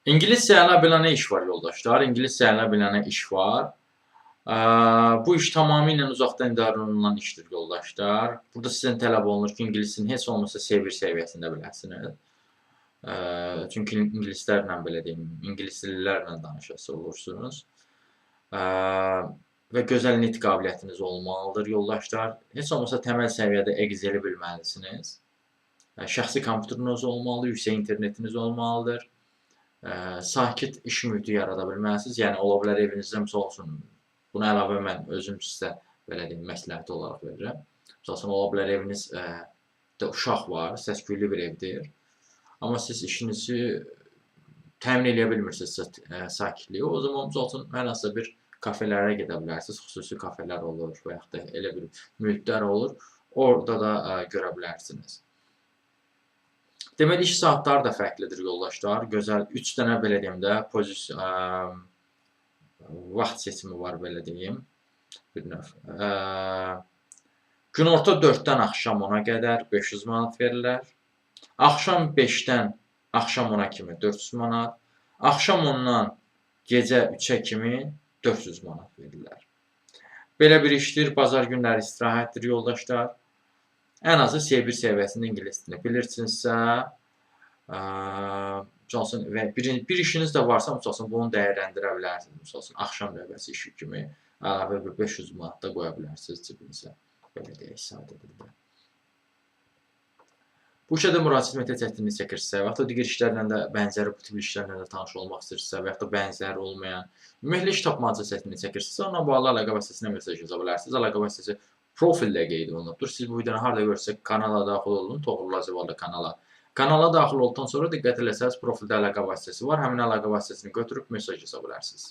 İngiliscə elə bilənə iş var yoldaşlar, İngiliscə elə bilənə iş var. Bu iş tamamilə uzaqdan idarə olunan işdir yoldaşlar. Burada sizdən tələb olunur ki, ingilisini heç olmasa C1 səviyyəsində biləsiniz. Çünki ingilislərlə belə deyim, ingilis dillilərlə danışası olursunuz. Və gözəl nitq qabiliyyətiniz olmalıdır yoldaşlar. Heç olmasa təməl səviyyədə Excel-i bilməlisiniz. Şəxsi kompüteriniz olmalıdır, yüksək internetiniz olmalıdır. Sakit iş mühiti yarada bilməlisiniz. Yəni, ola bilər evinizdə, misal üçün, buna əlavə mən özüm sizə, belə deyim, məsləhəti olaraq verirəm. Misal üçün, ola bilər evinizdə uşaq var, səs-küylü bir evdir. Amma siz işinizi təmin edə bilmirsiniz sakitliyi. O zaman, misal üçün, hər hansısa bir kafelərə gedə bilərsiniz. Xüsusi kafelər olur və yaxud da elə bir mühitlər olur. Orada da görə bilərsiniz. Deməli, iş saatları da fərqlidir yoldaşlar. Gözəl 3 dənə belə deyim də vaxt seçimi var, belə deyim. Bir növ. Günorta 4-dən axşam 10-a qədər 500 manat verirlər. Axşam 5-dən axşam 10-a kimi 400 manat. Axşam 10-dan gecə 3-ə kimi 400 manat verirlər. Belə bir işdir. Bazar günləri istirahətdir yoldaşlar. Ən azı C1 səviyyəsində ingilis dilini bilirsinizsə, və bir işiniz də varsa, bunu dəyərləndirə bilərsiniz. Axşam növbəsi işi kimi əlavə bir 500 manat da qoya bilərsiniz cibinizə. Belə deyək, sadə dildə. Bu işə də müraciət çətinlik çəkirsinizsə, və yaxud da digər işlərlə də, bənzəri bu tip işlərlə də tanış olmaq istəyirsinizsə, və yaxud da bənzəri olmayan, ümumiyyətlə iş tapmaca çətinlik çəkirsinizsə, onunla bağlı əlaqə vasitəsinə mesaj yaza bilərsiniz. Əlaqə vasitəsi profildə qeyd olunubdur. Siz bu videonu harada görürsünüzsə, kanala daxil olun, Toğrul Lazivallı kanala. Kanala daxil olduqdan sonra diqqət eləsəniz, profildə əlaqə vasitəsi var. Həmin əlaqə vasitəsini götürüb mesaj yaza bilərsiniz.